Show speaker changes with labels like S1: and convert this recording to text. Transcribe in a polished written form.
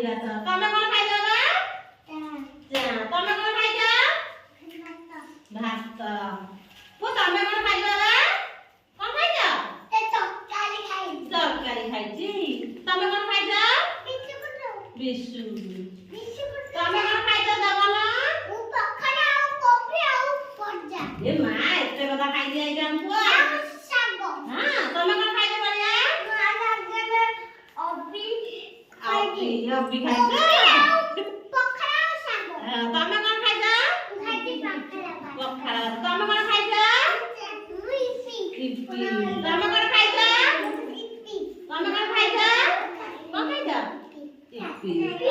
S1: ଭାତ ତମେ କଣ ଖାଇଛ ବା? ତମେ କଣ ଖାଇଛ? ଭାତ। ପୁଅ ତମେ କଣ ଖାଇଛ ବା? କଣ ଖାଇଛ? ତରକାରୀ ଖାଇଛି। ତମେ କଣ ଖାଇଛ? ବିସ୍କୁଟ। ତମେ କଣ ଖାଇଛ ଜଗନ? ଏ ମା ଏତେ କଥା ଖାଇକି ଯାଇଛ ଆମ ପୁଅ। ହଁ ତମେ କଣ ଖାଇଛ ବଳିଆ? ଅବି ଖାଇଛ? ତମେ କଣ ଖାଇଛ? ପଖାଳ। ତମେ କଣ ଖାଇଛ? ଇପି। ତମେ କଣ ଖାଇଛ? ତମେ କଣ ଖାଇଛ? କଣ ଖାଇଛ? ଇପି।